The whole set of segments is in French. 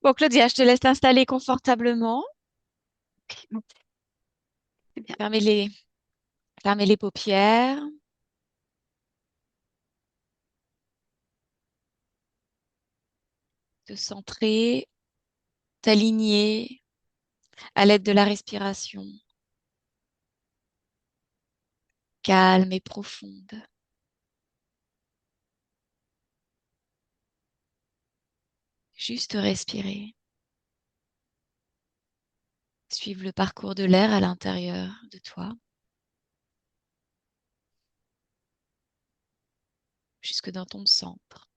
Bon, Claudia, je te laisse t'installer confortablement. Ok, bon, c'est bien. Fermez fermez les paupières. Te centrer, t'aligner à l'aide de la respiration, calme et profonde. Juste respirer. Suivre le parcours de l'air à l'intérieur de toi, jusque dans ton centre.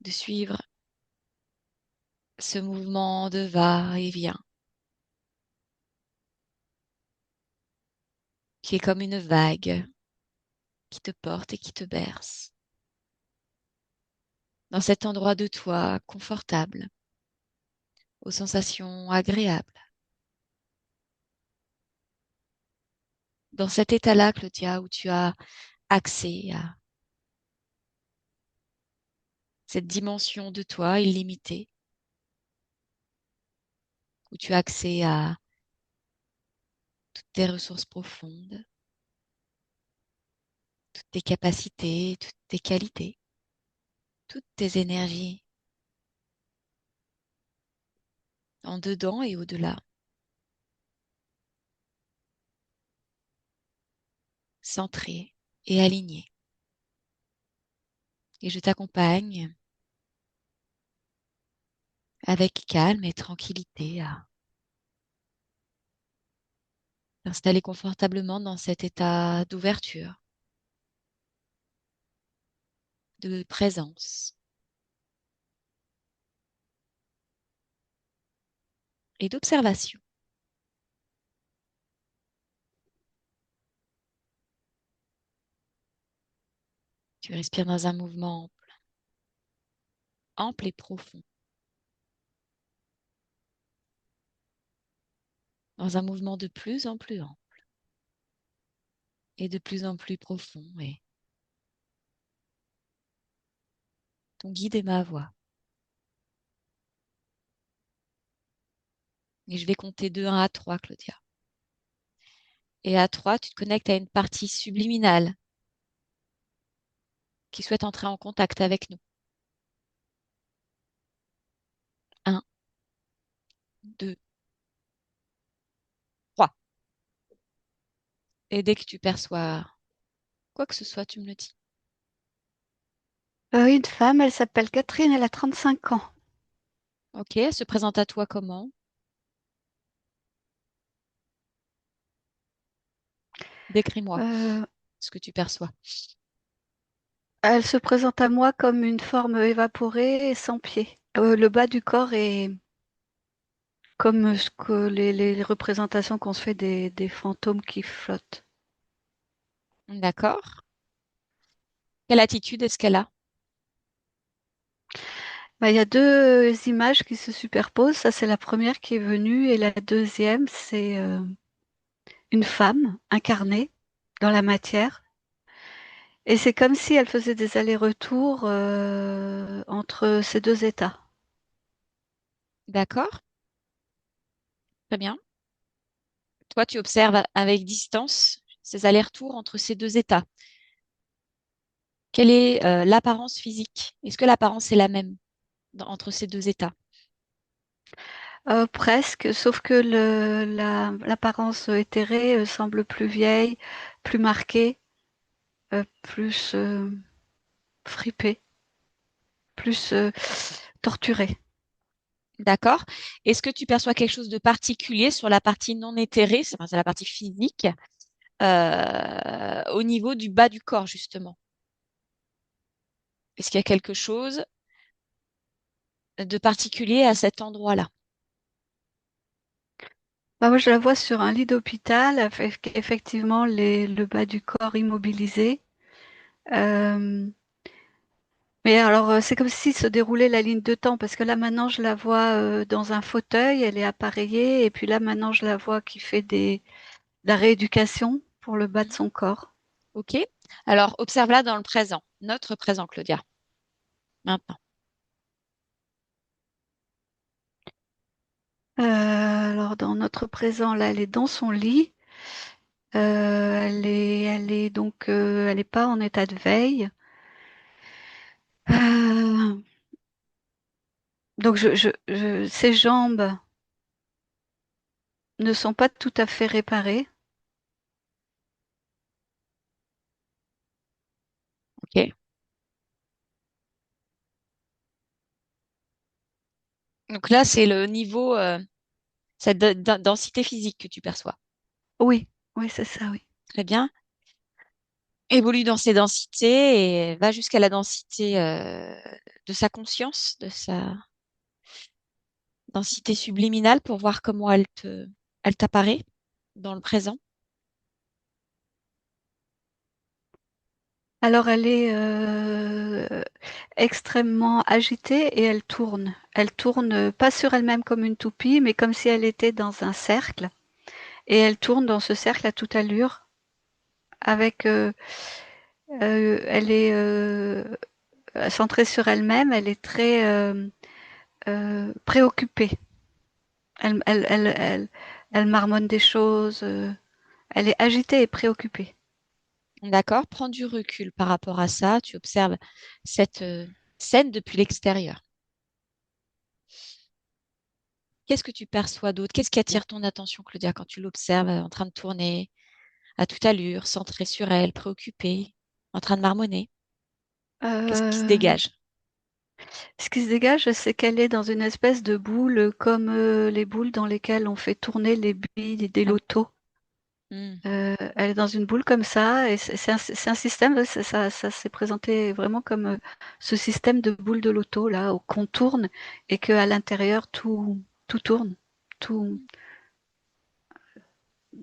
De suivre ce mouvement de va-et-vient, qui est comme une vague qui te porte et qui te berce. Dans cet endroit de toi confortable, aux sensations agréables. Dans cet état-là, Claudia, où tu as accès à cette dimension de toi illimitée, où tu as accès à toutes tes ressources profondes, toutes tes capacités, toutes tes qualités, toutes tes énergies, en dedans et au-delà, centrées et alignées. Et je t'accompagne avec calme et tranquillité à t'installer confortablement dans cet état d'ouverture, de présence et d'observation. Tu respires dans un mouvement ample et profond, dans un mouvement de plus en plus ample et de plus en plus profond. Et ton guide est ma voix. Et je vais compter de 1 à 3, Claudia. Et à 3, tu te connectes à une partie subliminale qui souhaite entrer en contact avec nous. 1, 2, 3. Et dès que tu perçois quoi que ce soit, tu me le dis. Une femme, elle s'appelle Catherine, elle a 35 ans. Ok, elle se présente à toi comment? Décris-moi Euh, ce que tu perçois. Elle se présente à moi comme une forme évaporée et sans pied. Le bas du corps est comme ce que les représentations qu'on se fait des fantômes qui flottent. D'accord. Quelle attitude est-ce qu'elle a? Bah, il y a deux images qui se superposent. Ça, c'est la première qui est venue. Et la deuxième, c'est une femme incarnée dans la matière. Et c'est comme si elle faisait des allers-retours entre ces deux états. D'accord, très bien. Toi, tu observes avec distance ces allers-retours entre ces deux états. Quelle est l'apparence physique? Est-ce que l'apparence est la même entre ces deux états? Presque, sauf que l'apparence éthérée semble plus vieille, plus marquée, plus fripée, plus torturée. D'accord. Est-ce que tu perçois quelque chose de particulier sur la partie non éthérée, c'est la partie physique, au niveau du bas du corps, justement? Est-ce qu'il y a quelque chose de particulier à cet endroit-là? Bah, moi, je la vois sur un lit d'hôpital, avec effectivement le bas du corps immobilisé. Euh, mais alors, c'est comme si se déroulait la ligne de temps, parce que là, maintenant, je la vois dans un fauteuil, elle est appareillée, et puis là, maintenant, je la vois qui fait de la rééducation pour le bas de Mhm. son corps. OK. Alors, observe-la dans le présent, notre présent, Claudia, maintenant. Alors, dans notre présent, là, elle est dans son lit. Elle est pas en état de veille. Euh, donc, ses jambes ne sont pas tout à fait réparées. Ok. Donc là, c'est le niveau, cette densité physique que tu perçois. Oui, oui, c'est ça, oui. Très bien. Évolue dans ses densités et va jusqu'à la densité de sa conscience, de sa densité subliminale pour voir comment elle t'apparaît dans le présent. Alors, elle est extrêmement agitée et elle tourne. Elle tourne pas sur elle-même comme une toupie, mais comme si elle était dans un cercle. Et elle tourne dans ce cercle à toute allure. Avec, Elle est centrée sur elle-même. Elle est très préoccupée. Elle, elle, elle, elle, Elle marmonne des choses. Elle est agitée et préoccupée. D'accord? Prends du recul par rapport à ça. Tu observes cette scène depuis l'extérieur. Qu'est-ce que tu perçois d'autre? Qu'est-ce qui attire ton attention, Claudia, quand tu l'observes en train de tourner à toute allure, centrée sur elle, préoccupée, en train de marmonner? Qu'est-ce qui se Euh, dégage? Ce qui se dégage, c'est qu'elle est dans une espèce de boule comme les boules dans lesquelles on fait tourner les billes des Ah, lotos. hmm. Elle est dans une boule comme ça, et c'est un système, ça s'est présenté vraiment comme ce système de boules de loto là, qu'on tourne et qu'à l'intérieur tout tourne, tout,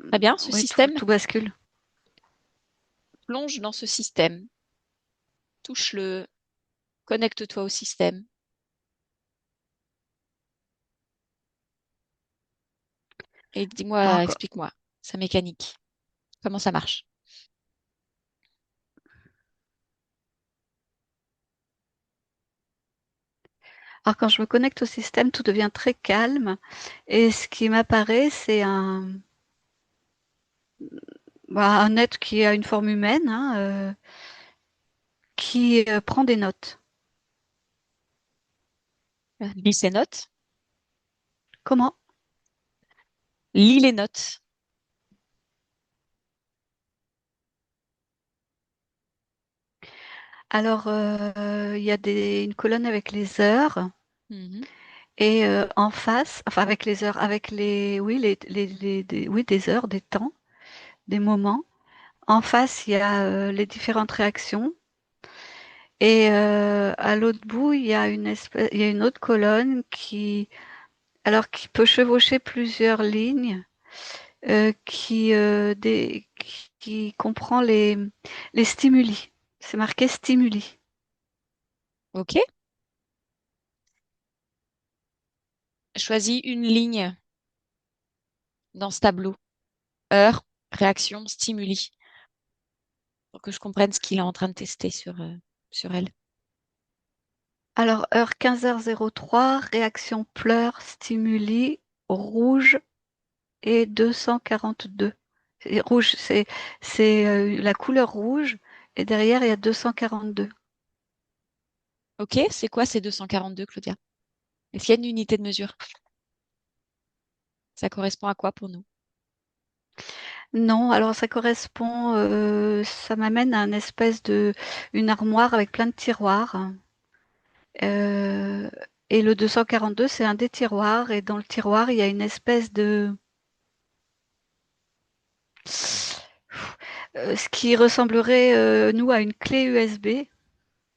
Très bien. Ce oui, système, tout bascule. plonge dans ce système. Touche-le, connecte-toi au système et dis-moi, Alors, explique-moi sa mécanique. Comment ça marche? alors quand je me connecte au système, tout devient très calme et ce qui m'apparaît, c'est un être qui a une forme humaine, hein, qui prend des notes. Lis ses notes. Comment? Lis les notes. Alors, il y a une colonne avec les heures Mhm. et en face, enfin avec les heures, oui, oui, des heures, des temps, des moments. En face, il y a les différentes réactions et à l'autre bout, il y a une autre colonne qui peut chevaucher plusieurs lignes, qui comprend les stimuli. C'est marqué stimuli. OK. Choisis une ligne dans ce tableau. Heure, réaction, stimuli. Pour que je comprenne ce qu'il est en train de tester sur elle. Alors, heure 15h03, réaction pleurs, stimuli, rouge et 242. Rouge, c'est la couleur rouge et derrière, il y a 242. OK, c'est quoi ces 242, Claudia? Est-ce qu'il y a une unité de mesure? Ça correspond à quoi pour nous? Non, alors ça m'amène à une armoire avec plein de tiroirs. Euh, et le 242, c'est un des tiroirs et dans le tiroir, il y a une espèce de ce qui ressemblerait, nous, à une clé USB.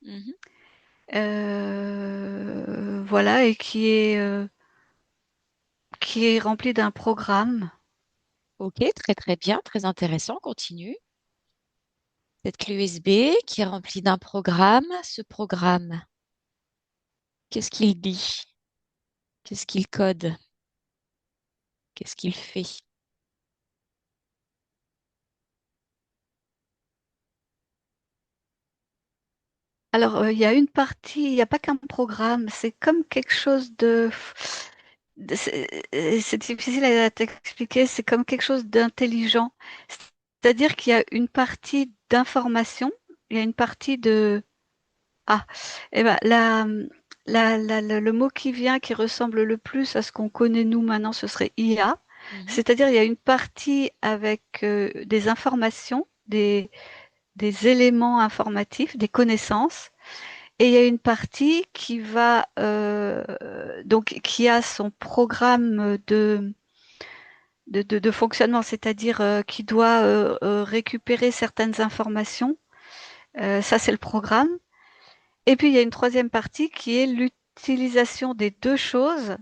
Mhm. Voilà, et qui est rempli d'un programme. OK, très très bien, très intéressant. Continue. Cette clé USB qui est remplie d'un programme. Ce programme, qu'est-ce qu'il dit? Qu'est-ce qu'il code? Qu'est-ce qu'il fait? Alors, il y a une partie, il n'y a pas qu'un programme, c'est comme quelque chose de... c'est difficile à t'expliquer, c'est comme quelque chose d'intelligent. C'est-à-dire qu'il y a une partie d'information, il y a une partie de... Ah, eh ben, le mot qui vient, qui ressemble le plus à ce qu'on connaît nous maintenant, ce serait IA. Mhm. C'est-à-dire il y a une partie avec des informations, des éléments informatifs, des connaissances, et il y a une partie qui va donc qui a son programme de fonctionnement, c'est-à-dire qui doit récupérer certaines informations. Ça, c'est le programme. Et puis, il y a une troisième partie qui est l'utilisation des deux choses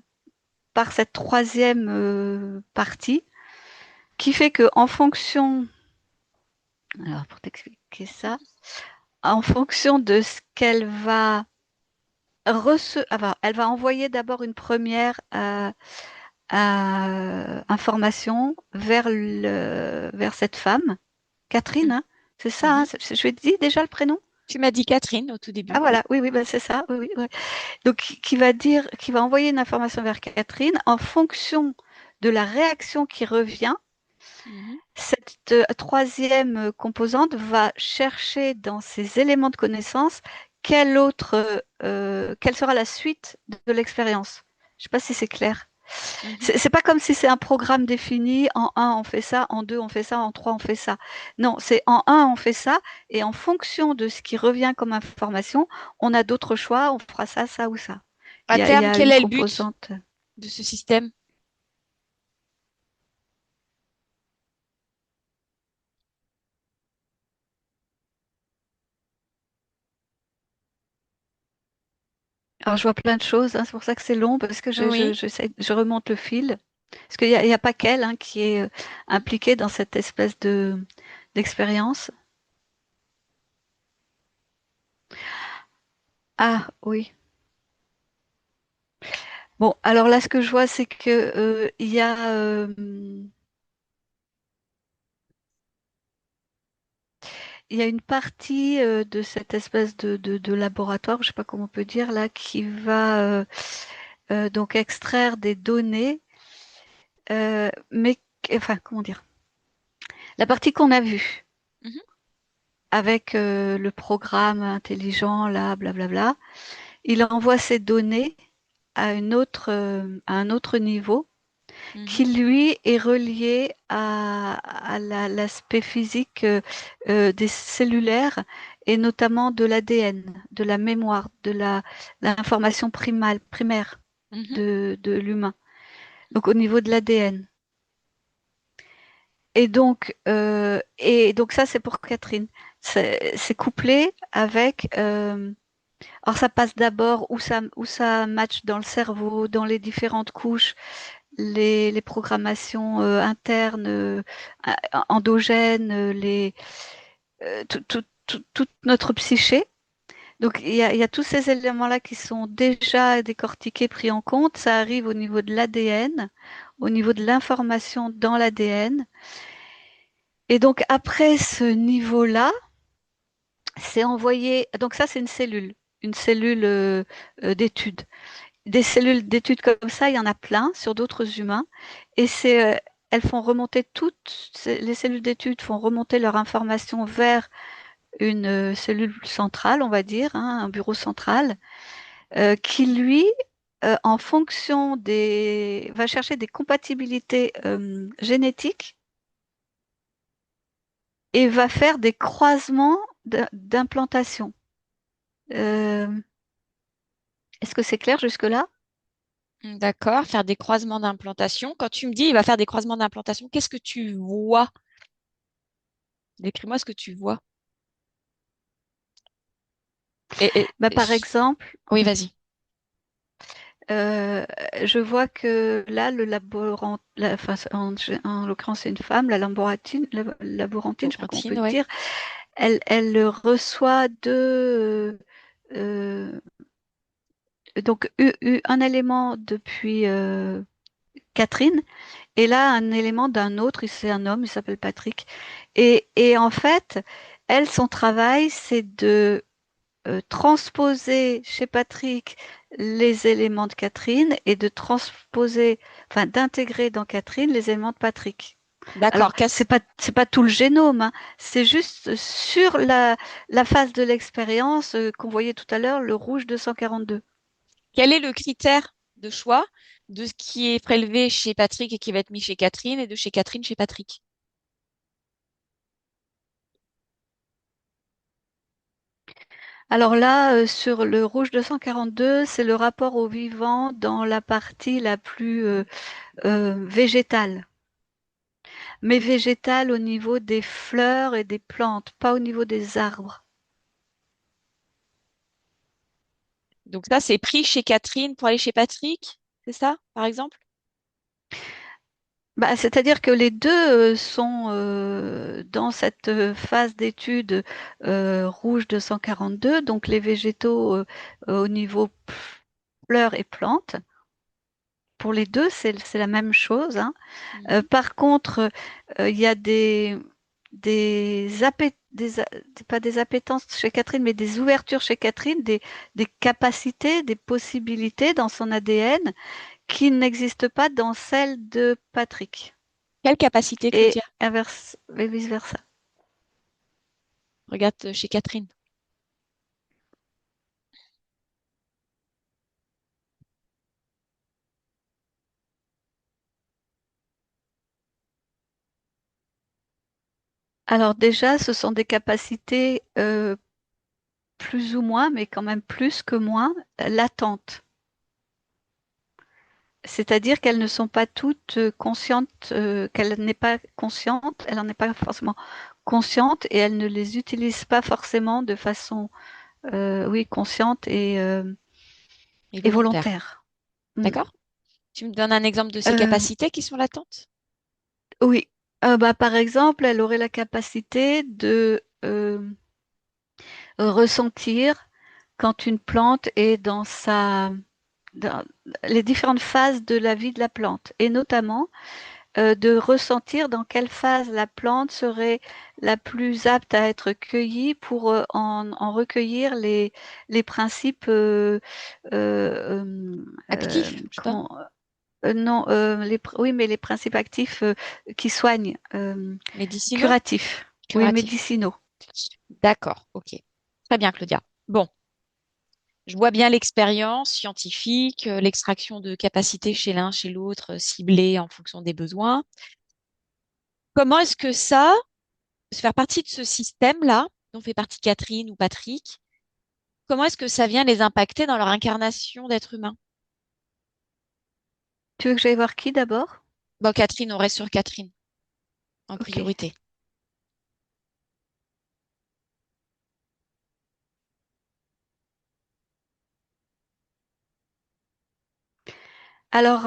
par cette troisième partie, qui fait que en fonction, alors pour t'expliquer ça, en fonction de ce qu'elle va elle va envoyer d'abord une première information vers cette femme, Catherine, hein, c'est ça, hein, Mhm. je lui ai dit déjà le prénom? Tu m'as dit Catherine au tout Ah début. voilà, oui, oui, bah, c'est ça, oui, oui, ouais. Donc qui va envoyer une information vers Catherine en fonction de la réaction qui revient. Mhm. Cette troisième composante va chercher dans ses éléments de connaissance quelle sera la suite de l'expérience. Je ne sais pas si c'est clair. Mhm. C'est pas comme si c'est un programme défini, en un on fait ça, en 2 on fait ça, en 3 on fait ça. Non, c'est en un on fait ça, et en fonction de ce qui revient comme information, on a d'autres choix, on fera ça, ça ou ça. À Il y terme, a quel une est le but composante. de ce système? Alors je vois plein de choses, hein, c'est pour ça que c'est long, parce que Oui. je remonte le fil. Parce qu'il y a pas qu'elle hein, qui est impliquée dans cette espèce d'expérience. Ah oui. Bon, alors là, ce que je vois, c'est que il y a une partie de cette espèce de laboratoire, je sais pas comment on peut dire là, qui va donc extraire des données, mais enfin comment dire, la partie qu'on a vue Mhm. avec le programme intelligent là, blablabla, il envoie ces données à un autre niveau Mhm. qui lui est relié à l'aspect physique des cellulaires et notamment de l'ADN, de la mémoire, l'information primaire Mhm. de l'humain. Donc au niveau de l'ADN. Et donc ça c'est pour Catherine. C'est couplé avec alors ça passe d'abord où ça match dans le cerveau, dans les différentes couches, les programmations internes, endogènes, toute notre psyché. Donc il y a tous ces éléments-là qui sont déjà décortiqués, pris en compte. Ça arrive au niveau de l'ADN, au niveau de l'information dans l'ADN. Et donc après ce niveau-là, c'est envoyé. Donc ça, c'est une cellule d'étude. Des cellules d'études comme ça, il y en a plein sur d'autres humains. Et elles font remonter les cellules d'études font remonter leur information vers une cellule centrale, on va dire, hein, un bureau central, qui lui, en fonction va chercher des compatibilités génétiques et va faire des croisements d'implantation. Euh, Est-ce que c'est clair jusque-là? D'accord. Faire des croisements d'implantation. Quand tu me dis il va faire des croisements d'implantation, qu'est-ce que tu vois? Décris-moi ce que tu vois. Bah, par exemple, Oui, vas-y. Euh, je vois que là, enfin, en l'occurrence, c'est une femme, laborantine, je sais pas comment on peut Laurentine, oui. dire, elle reçoit euh, donc un élément depuis Catherine, et là, un élément d'un autre, c'est un homme, il s'appelle Patrick. Et en fait, elle, son travail, c'est transposer chez Patrick les éléments de Catherine et de transposer, enfin d'intégrer dans Catherine les éléments de Patrick. Alors, D'accord. c'est pas tout le génome, hein. C'est juste sur la phase de l'expérience qu'on voyait tout à l'heure, le rouge 242. Quel est le critère de choix de ce qui est prélevé chez Patrick et qui va être mis chez Catherine et de chez Catherine chez Patrick? Alors là, sur le rouge 242, c'est le rapport au vivant dans la partie la plus végétale. Mais végétale au niveau des fleurs et des plantes, pas au niveau des arbres. Donc ça, c'est pris chez Catherine pour aller chez Patrick, c'est ça, par exemple? Bah, c'est-à-dire que les deux sont dans cette phase d'étude rouge 242, donc les végétaux au niveau fleurs et plantes. Pour les deux, c'est la même chose, hein. Mhm. Par contre, il y a pas des appétences chez Catherine, mais des ouvertures chez Catherine, des capacités, des possibilités dans son ADN qui n'existent pas dans celle de Patrick. Quelle capacité, Et Claudia? inverse, et vice-versa. Regarde chez Catherine. Alors déjà, ce sont des capacités plus ou moins, mais quand même plus que moins, latentes. C'est-à-dire qu'elles ne sont pas toutes conscientes, qu'elle n'est pas consciente, elle n'en est pas forcément consciente et elle ne les utilise pas forcément de façon, oui, consciente Et et volontaire. volontaire. Mm. D'accord? Tu me donnes un exemple de ces Euh, capacités qui sont latentes? oui. Bah, par exemple, elle aurait la capacité de ressentir quand une plante est dans les différentes phases de la vie de la plante, et notamment de ressentir dans quelle phase la plante serait la plus apte à être cueillie pour en recueillir les principes, Actif, je sais pas. comment, non, oui, mais les principes actifs qui soignent, Médicinaux? curatifs, oui, Curatifs. médicinaux. D'accord, ok. Très bien, Claudia. Bon, je vois bien l'expérience scientifique, l'extraction de capacités chez l'un, chez l'autre, ciblée en fonction des besoins. Comment est-ce que ça, faire partie de ce système-là, dont fait partie Catherine ou Patrick, comment est-ce que ça vient les impacter dans leur incarnation d'être humain? Tu veux que j'aille voir qui d'abord? Bon, Catherine, on reste sur Catherine en Ok. priorité. Alors,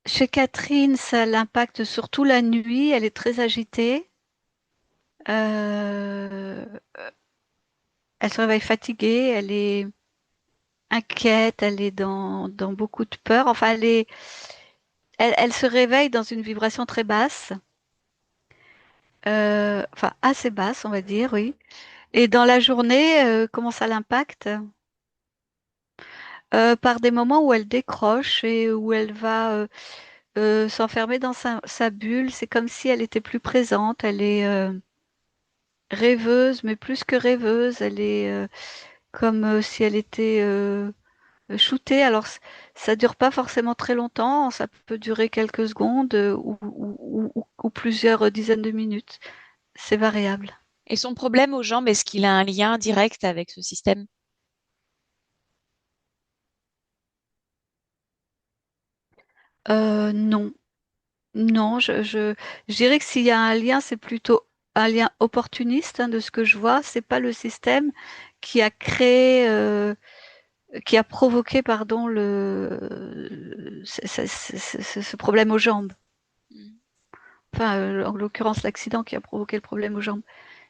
chez Catherine, ça l'impacte surtout la nuit. Elle est très agitée. Euh, Elle se réveille fatiguée. Elle est inquiète. Elle est dans beaucoup de peur. Enfin, elle se réveille dans une vibration très basse. Enfin, assez basse, on va dire, oui. Et dans la journée, comment ça l'impacte? Par des moments où elle décroche et où elle va s'enfermer dans sa bulle. C'est comme si elle était plus présente. Elle est rêveuse, mais plus que rêveuse. Elle est comme si elle était shootée. Alors, ça dure pas forcément très longtemps. Ça peut durer quelques secondes ou plusieurs dizaines de minutes. C'est variable. Et son problème aux jambes, est-ce qu'il a un lien direct avec ce système? Non. Non, je dirais que s'il y a un lien, c'est plutôt un lien opportuniste, hein, de ce que je vois. C'est pas le système qui a créé, qui a provoqué, pardon, ce problème aux jambes. Hmm. Enfin, en l'occurrence, l'accident qui a provoqué le problème aux jambes.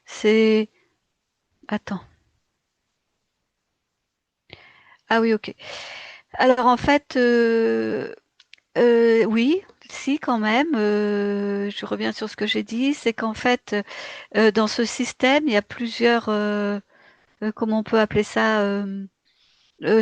C'est... Attends. Ah oui, ok. Alors en fait, oui, si quand même. Je reviens sur ce que j'ai dit, c'est qu'en fait, dans ce système, il y a plusieurs. comment on peut appeler ça,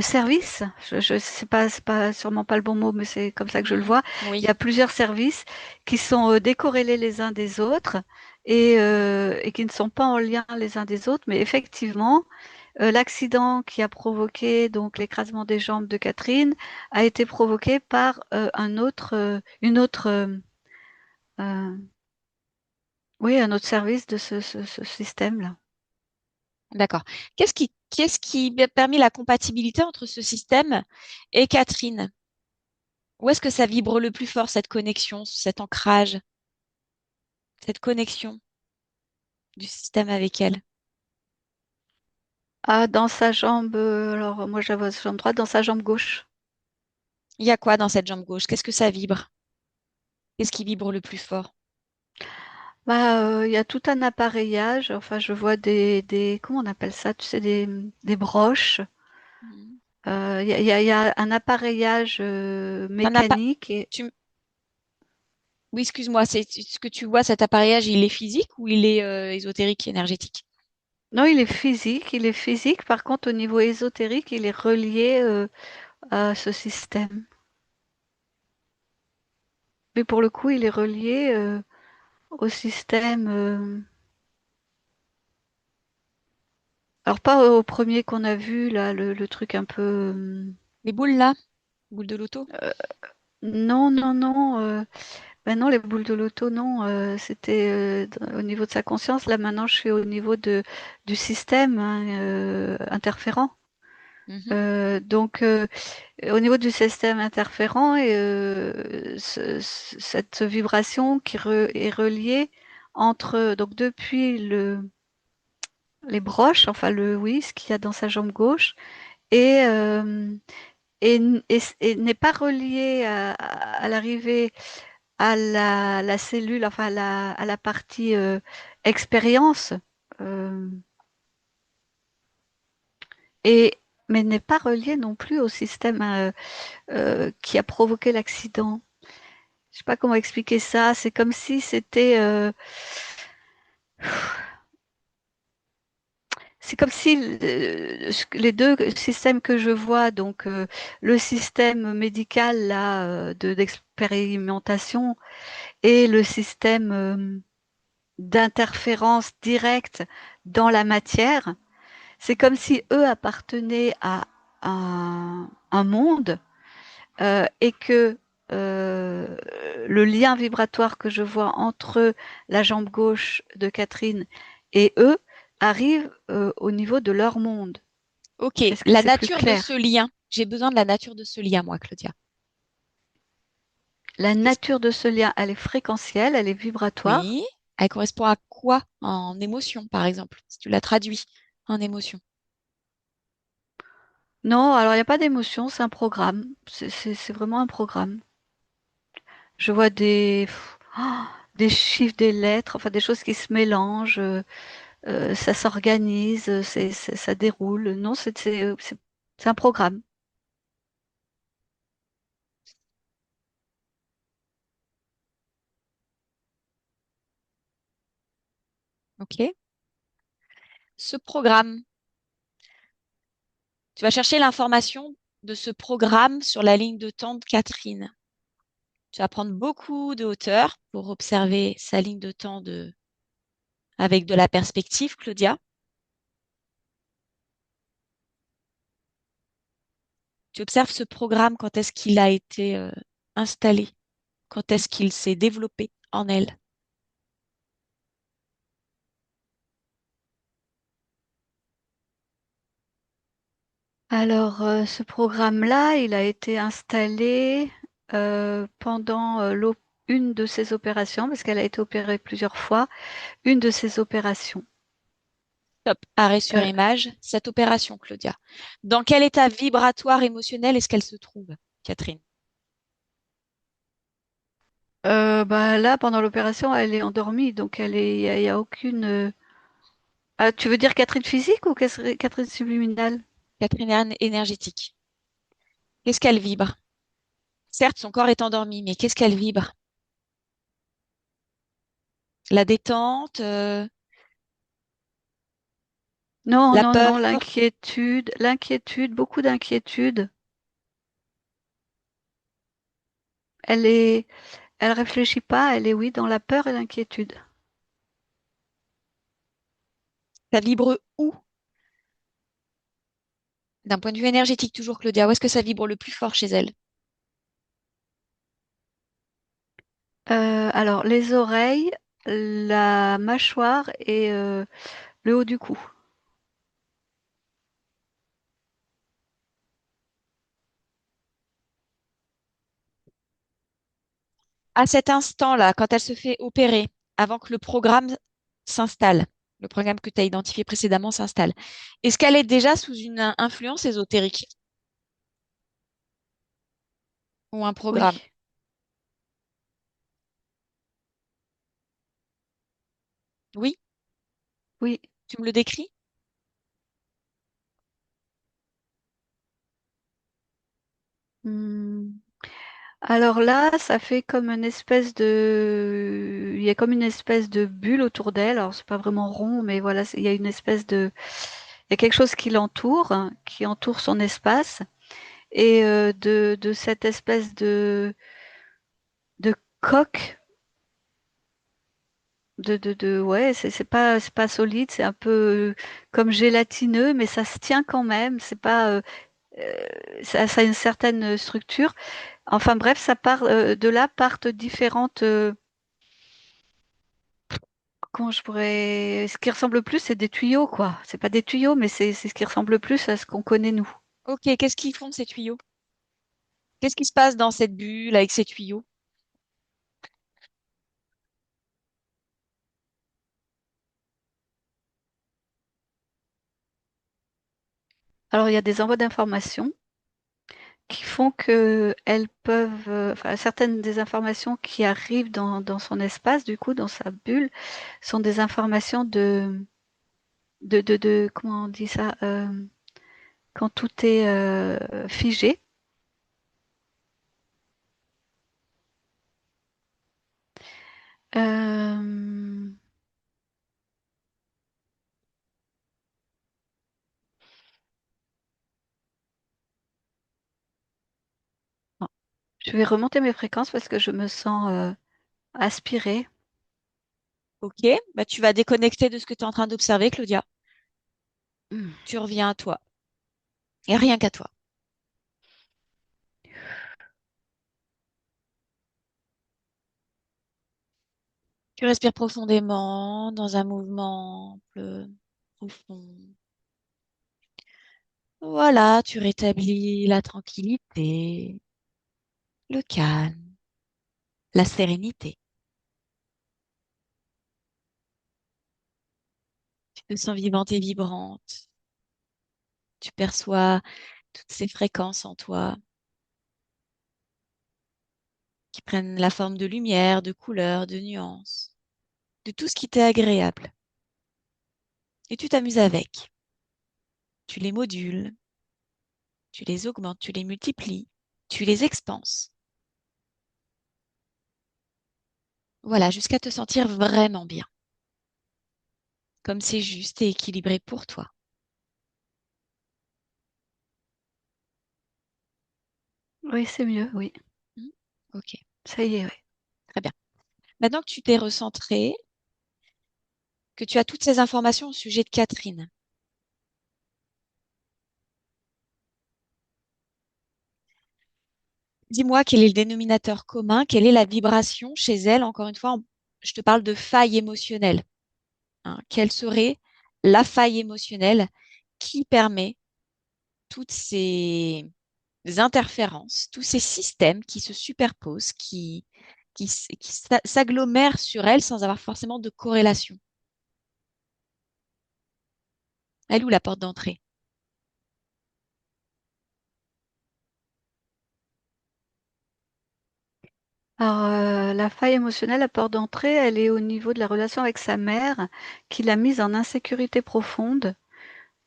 services. Je sais pas, c'est pas sûrement pas le bon mot, mais c'est comme ça que je le Mhm. vois. Il y Oui, a plusieurs services qui sont décorrélés les uns des autres et qui ne sont pas en lien les uns des autres, mais effectivement. L'accident qui a provoqué donc l'écrasement des jambes de Catherine a été provoqué par une autre, euh, oui, un autre service de ce système-là. d'accord. Qu'est-ce qui a permis la compatibilité entre ce système et Catherine? Où est-ce que ça vibre le plus fort, cette connexion, cet ancrage, cette connexion du système avec elle? Ah, dans sa jambe, alors moi j'avais sa jambe droite, dans sa jambe gauche. Il y a quoi dans cette jambe gauche? Qu'est-ce que ça vibre? Qu'est-ce qui vibre le plus fort? Bah, il y a tout un appareillage. Enfin, je vois comment on appelle ça? Tu sais, des broches. Mhm. Il y a un appareillage Un appa- mécanique et tu... Oui, excuse-moi, c'est ce que tu vois, cet appareillage, il est physique ou il est ésotérique, énergétique? non, il est physique. Il est physique. Par contre, au niveau ésotérique, il est relié à ce système. Mais pour le coup, il est relié au système. Alors pas au premier qu'on a vu là, le truc un peu. Les boules là? Boules de loto? Non, non, non. Ben non, les boules de loto, non. C'était au niveau de sa conscience. Là, maintenant, je suis au niveau du système hein, interférent. Mhm. Donc, au niveau du système interférent, et, cette vibration est reliée entre, donc depuis les broches, enfin oui, ce qu'il y a dans sa jambe gauche, et, et n'est pas reliée à l'arrivée à la cellule, enfin à la partie expérience, euh, et, mais n'est pas reliée non plus au système qui a provoqué l'accident. Je sais pas comment expliquer ça. C'est comme si c'était, c'est comme si les deux systèmes que je vois, donc le système médical là d'expérimentation et le système d'interférence directe dans la matière, c'est comme si eux appartenaient à un monde et que euh, le lien vibratoire que je vois entre la jambe gauche de Catherine et eux arrive au niveau de leur monde. Ok, Est-ce que la c'est plus nature de ce clair? lien. J'ai besoin de la nature de ce lien, moi, Claudia. La Qu'est-ce- nature de ce lien, elle est fréquentielle, elle est vibratoire. Oui, elle correspond à quoi en émotion, par exemple, si tu la traduis en émotion. Non, alors il n'y a pas d'émotion, c'est un programme. C'est vraiment un programme. Je vois des chiffres, des lettres, enfin des choses qui se mélangent. Ça s'organise, ça déroule. Non, c'est un programme. Ok. Ce programme, tu vas chercher l'information de ce programme sur la ligne de temps de Catherine. Tu vas prendre beaucoup de hauteur pour observer sa ligne de temps avec de la perspective, Claudia. Tu observes ce programme, quand est-ce qu'il a été installé, quand est-ce qu'il s'est développé en elle. Alors, ce programme-là, il a été installé pendant une de ses opérations, parce qu'elle a été opérée plusieurs fois, une de ses opérations. Top, arrêt sur Euh, image, cette opération, Claudia. Dans quel état vibratoire émotionnel est-ce qu'elle se trouve, Catherine? bah, là, pendant l'opération, elle est endormie, donc il y a aucune. Ah, tu veux dire Catherine physique ou Catherine subliminale? Catherine énergétique. Qu'est-ce qu'elle vibre? Certes, son corps est endormi, mais qu'est-ce qu'elle vibre? La détente, Non, La non, peur? non, l'inquiétude, beaucoup d'inquiétude. Elle est, elle réfléchit pas, elle est, oui, dans la peur et l'inquiétude. Ça vibre où? D'un point de vue énergétique, toujours, Claudia, où est-ce que ça vibre le plus fort chez elle? Alors, les oreilles, la mâchoire et le haut du cou. À cet instant-là, quand elle se fait opérer, avant que le programme s'installe, le programme que tu as identifié précédemment s'installe, est-ce qu'elle est déjà sous une influence ésotérique ou un programme? Oui, Oui, oui. tu me le décris? Hmm. Alors là, ça fait comme une espèce de, il y a comme une espèce de bulle autour d'elle. Alors c'est pas vraiment rond, mais voilà, il y a une espèce de, il y a quelque chose qui l'entoure, hein, qui entoure son espace, et de cette espèce de coque, ouais, c'est pas solide, c'est un peu comme gélatineux, mais ça se tient quand même. C'est pas, euh, ça a une certaine structure. Enfin bref, ça part, de là partent différentes. Comment je pourrais. Ce qui ressemble le plus, c'est des tuyaux, quoi. C'est pas des tuyaux, mais c'est ce qui ressemble le plus à ce qu'on connaît nous. Ok, qu'est-ce qu'ils font ces tuyaux? Qu'est-ce qui se passe dans cette bulle avec ces tuyaux? Alors, il y a des envois d'informations qui font que elles peuvent, enfin, certaines des informations qui arrivent dans son espace, du coup, dans sa bulle, sont des informations comment on dit ça, quand tout est figé. Euh, bon, je vais remonter mes fréquences parce que je me sens aspirée. Ok, bah tu vas déconnecter de ce que tu es en train d'observer, Claudia. Hmm. Tu reviens à toi. Et rien qu'à toi. Tu respires profondément dans un mouvement profond. Voilà, tu rétablis la tranquillité, le calme, la sérénité. Tu te sens vivante et vibrante. Tu perçois toutes ces fréquences en toi qui prennent la forme de lumière, de couleurs, de nuances, de tout ce qui t'est agréable. Et tu t'amuses avec. Tu les modules, tu les augmentes, tu les multiplies, tu les expanses. Voilà, jusqu'à te sentir vraiment bien, comme c'est juste et équilibré pour toi. Oui, c'est mieux, oui. Hmm. Ok, Ça y est, oui. très bien. Maintenant que tu t'es recentré, que tu as toutes ces informations au sujet de Catherine, dis-moi quel est le dénominateur commun, quelle est la vibration chez elle. Encore une fois, je te parle de faille émotionnelle, hein. Quelle serait la faille émotionnelle qui permet toutes ces interférences, tous ces systèmes qui se superposent, qui s'agglomèrent sur elle sans avoir forcément de corrélation. Elle ou la porte d'entrée? Alors, la faille émotionnelle, la porte d'entrée, elle est au niveau de la relation avec sa mère, qui l'a mise en insécurité profonde.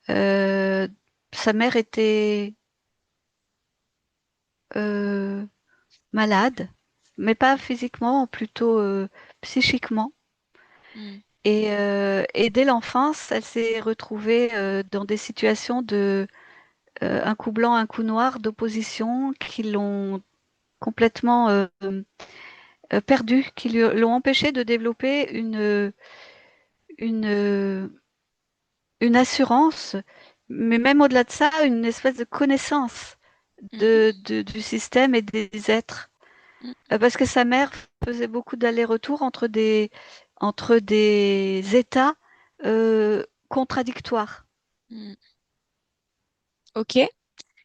Euh, Sa mère était euh, malade, mais pas physiquement, plutôt psychiquement. Hmm. Et dès l'enfance, elle s'est retrouvée dans des situations de un coup blanc, un coup noir d'opposition qui l'ont complètement perdue, qui l'ont empêchée de développer une, une assurance, mais même au-delà de ça, une espèce de connaissance Mhm, du système et des êtres. mhm, Parce que sa mère faisait beaucoup d'allers-retours entre des états contradictoires. mhm. Ok.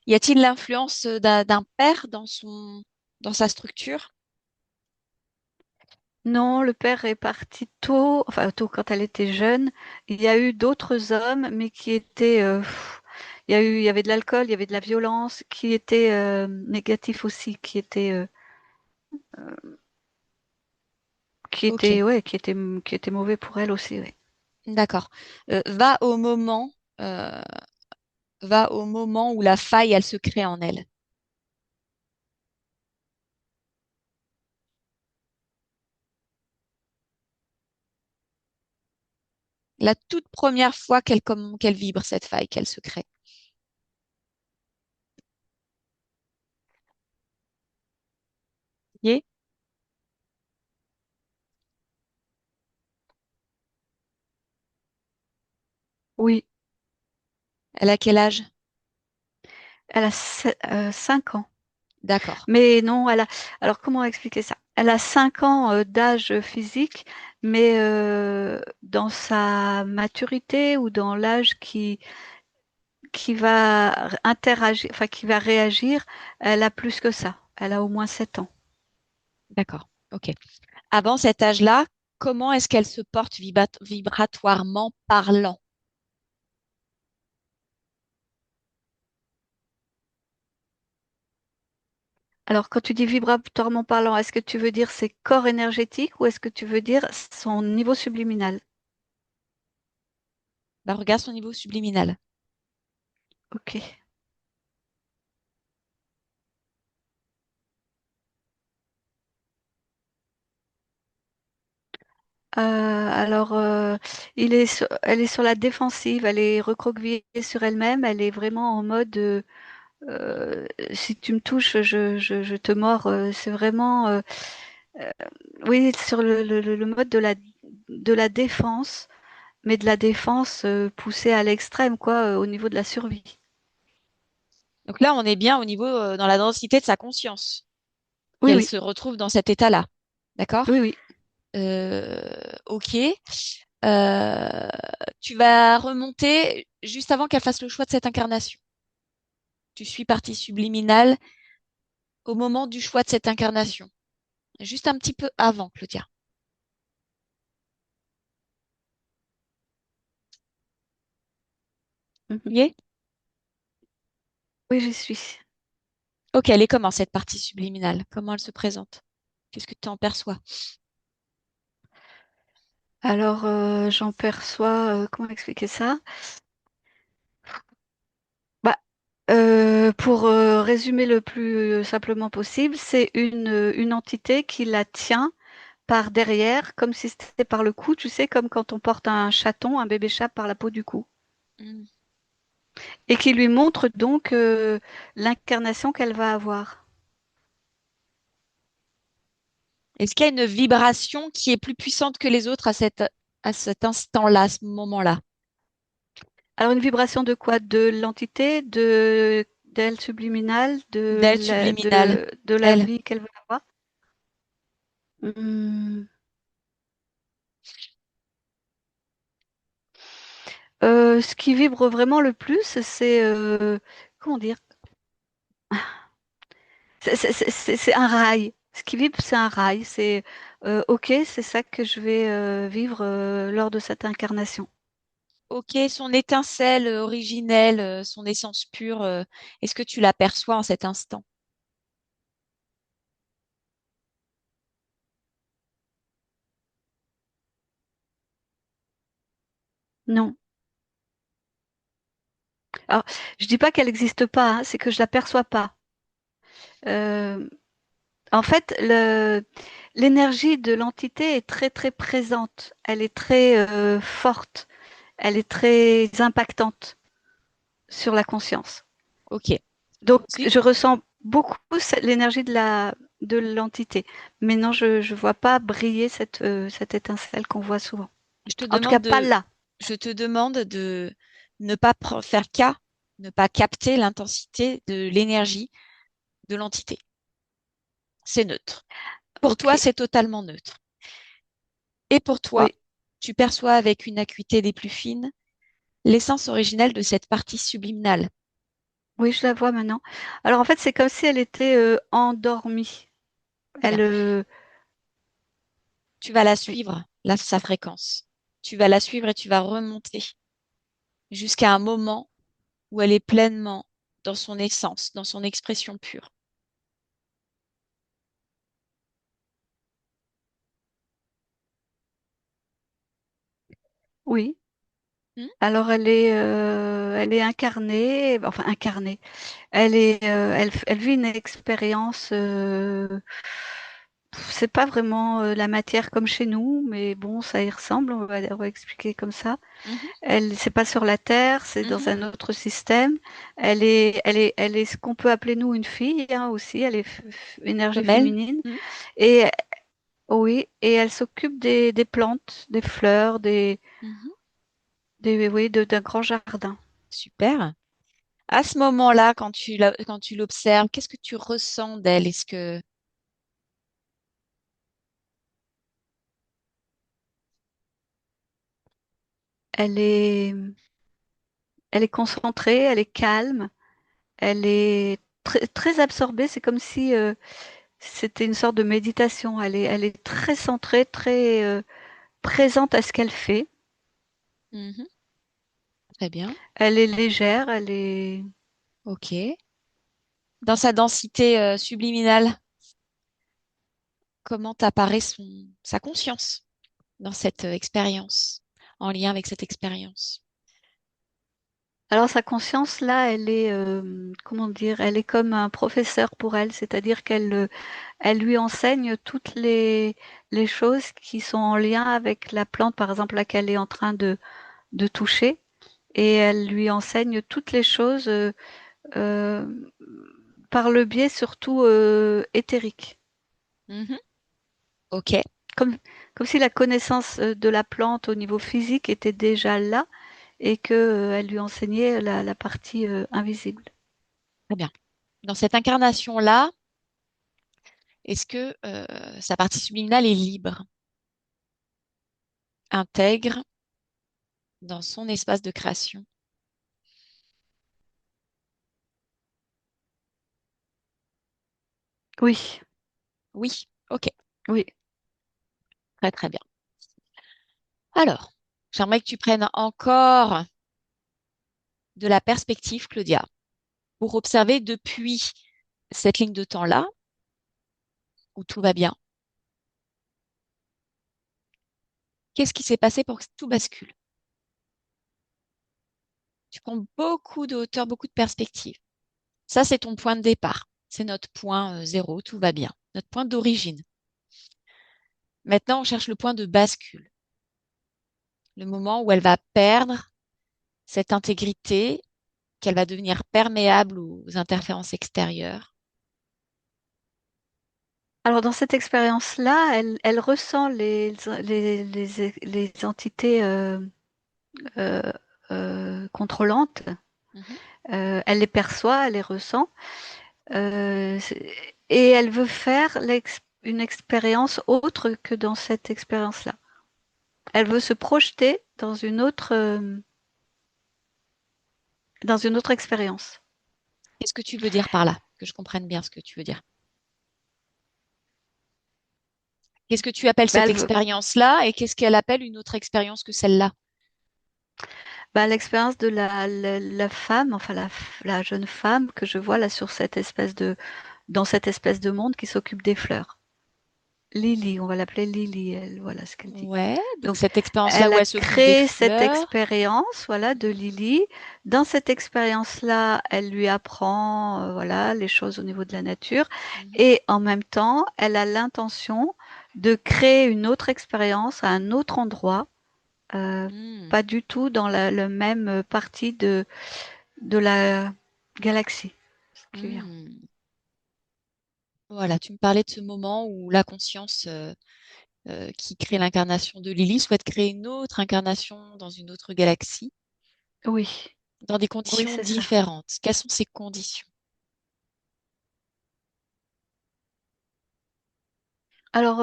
Y a-t-il l'influence d'un père dans sa structure? Non, le père est parti tôt, enfin tôt quand elle était jeune. Il y a eu d'autres hommes, mais qui étaient, il y avait de l'alcool, il y avait de la violence, qui étaient négatifs aussi, Ok, ouais, qui étaient mauvais pour elle aussi, ouais. d'accord. Va euh, va au moment où la faille, elle se crée en elle. La toute première fois qu'elle vibre cette faille, qu'elle se crée. Ok. Oui, Elle a quel âge? elle a 5 ans. D'accord, Mais non, alors comment expliquer ça? Elle a 5 ans d'âge physique, mais dans sa maturité ou dans l'âge qui va interagir, enfin qui va réagir, elle a plus que ça. Elle a au moins 7 ans. d'accord. Ok. Avant cet âge-là, comment est-ce qu'elle se porte vibratoirement parlant? Alors, quand tu dis vibratoirement parlant, est-ce que tu veux dire ses corps énergétiques ou est-ce que tu veux dire son niveau subliminal? Bah, regarde son niveau subliminal. Ok. Alors, elle est sur la défensive, elle est recroquevillée sur elle-même, elle est vraiment en mode si tu me touches, je te mords. C'est vraiment, euh, oui, sur le mode de la défense, mais de la défense poussée à l'extrême, quoi, au niveau de la survie. Donc là, on est bien au niveau, dans la densité de sa conscience, Oui, qu'elle oui, se retrouve dans cet état-là. D'accord? oui, oui. Ok. Euh, Tu vas remonter juste avant qu'elle fasse le choix de cette incarnation. Tu suis partie subliminale au moment du choix de cette incarnation. Juste un petit peu avant, Claudia. Mhm. Y est. Oui, j'y suis. Ok, elle est comment cette partie subliminale? Comment elle se présente? Qu'est-ce que tu en perçois? Alors, j'en perçois, comment expliquer ça? Bah, pour résumer le plus simplement possible, c'est une entité qui la tient par derrière, comme si c'était par le cou, tu sais, comme quand on porte un chaton, un bébé chat par la peau du cou, Hmm. et qui lui montre donc l'incarnation qu'elle va avoir. Est-ce qu'il y a une vibration qui est plus puissante que les autres à cet instant-là, à ce moment-là? Alors, une vibration de quoi? De l'entité, de d'elle subliminale, D'elle subliminale. de la Elle. vie qu'elle va avoir. Hmm. Ce qui vibre vraiment le plus, c'est comment dire? C'est un rail. Ce qui vibre, c'est un rail. C'est OK, c'est ça que je vais vivre lors de cette incarnation. Ok, son étincelle originelle, son essence pure, est-ce que tu l'aperçois en cet instant? Non. Alors, je dis pas qu'elle n'existe pas, hein, c'est que je la perçois pas. Euh, En fait, l'énergie de l'entité est très très présente, elle est très forte, elle est très impactante sur la conscience. Ok. Donc Si, je ressens beaucoup l'énergie de l'entité, mais non, je vois pas briller cette étincelle qu'on voit souvent. je te En tout cas, demande pas de, là. je te demande de ne pas faire cas, ne pas capter l'intensité de l'énergie de l'entité. C'est neutre. Pour Ok, toi, c'est totalement neutre. Et pour toi, oui, tu perçois avec une acuité des plus fines l'essence originelle de cette partie subliminale. oui, je la vois maintenant. Alors en fait, c'est comme si elle était endormie. Très bien. Elle, Tu vas la oui, suivre, là, sa fréquence. Tu vas la suivre et tu vas remonter jusqu'à un moment où elle est pleinement dans son essence, dans son expression pure. oui. Hmm. Alors elle est incarnée, enfin incarnée. Elle vit une expérience. C'est pas vraiment la matière comme chez nous, mais bon, ça y ressemble. On va expliquer comme ça. Mhm, C'est pas sur la Terre, c'est dans mhm. un autre système. Elle est ce qu'on peut appeler nous une fille hein, aussi. Elle est énergie Comme elle. féminine. Hmm. Et oui, et elle s'occupe des plantes, des fleurs, Mhm. oui, d'un grand jardin. Super. À ce moment-là, quand tu l'observes, qu'est-ce que tu ressens d'elle? Est-ce que Elle est, elle est concentrée, elle est calme, elle est très absorbée. C'est comme si c'était une sorte de méditation. Elle est très centrée, très présente à ce qu'elle fait. Mhm. Très bien. Elle est légère, elle est. Ok. Dans sa densité subliminale, comment apparaît sa conscience dans cette expérience, en lien avec cette expérience? Alors sa conscience là, elle est, comment dire, elle est comme un professeur pour elle, c'est-à-dire elle lui enseigne les choses qui sont en lien avec la plante, par exemple, laquelle elle est en train de toucher, et elle lui enseigne toutes les choses euh, par le biais surtout éthérique. Mhm. Ok. Comme, comme si la connaissance de la plante au niveau physique était déjà là et que, elle lui enseignait la partie invisible. Très bien. Dans cette incarnation-là, est-ce que sa partie subliminale est libre, intègre dans son espace de création? Oui, Oui. Ok. oui. Très très bien. Alors, j'aimerais que tu prennes encore de la perspective, Claudia, pour observer depuis cette ligne de temps-là, où tout va bien, qu'est-ce qui s'est passé pour que tout bascule? Tu prends beaucoup de hauteur, beaucoup de perspective. Ça, c'est ton point de départ. C'est notre point zéro, tout va bien. Notre point d'origine. Maintenant, on cherche le point de bascule. Le moment où elle va perdre cette intégrité, qu'elle va devenir perméable aux interférences extérieures. Alors dans cette expérience-là, elle ressent les entités euh, contrôlantes. Mhm. Elle les perçoit, elle les ressent, et elle veut faire une expérience autre que dans cette expérience-là. Elle veut se projeter dans une autre expérience. Qu'est-ce que tu veux dire par là? Que je comprenne bien ce que tu veux dire. Qu'est-ce que tu appelles Ben, cette expérience-là et qu'est-ce qu'elle appelle une autre expérience que celle-là? l'expérience de la femme, enfin la jeune femme que je vois là dans cette espèce de monde qui s'occupe des fleurs. Lily, on va l'appeler Lily, elle, voilà ce qu'elle dit. Ouais, donc Donc, cette expérience-là elle où a elle s'occupe des créé cette fleurs. expérience, voilà, de Lily. Dans cette expérience-là, elle lui apprend, voilà, les choses au niveau de la nature. Mhm. Et en même temps, elle a l'intention de créer une autre expérience à un autre endroit, euh, Hmm, pas du tout dans la même partie de la galaxie. Ce qui vient. hmm. Voilà, tu me parlais de ce moment où la conscience qui crée l'incarnation de Lily souhaite créer une autre incarnation dans une autre galaxie, Oui, dans des oui, conditions c'est ça. différentes. Quelles sont ces conditions? Alors,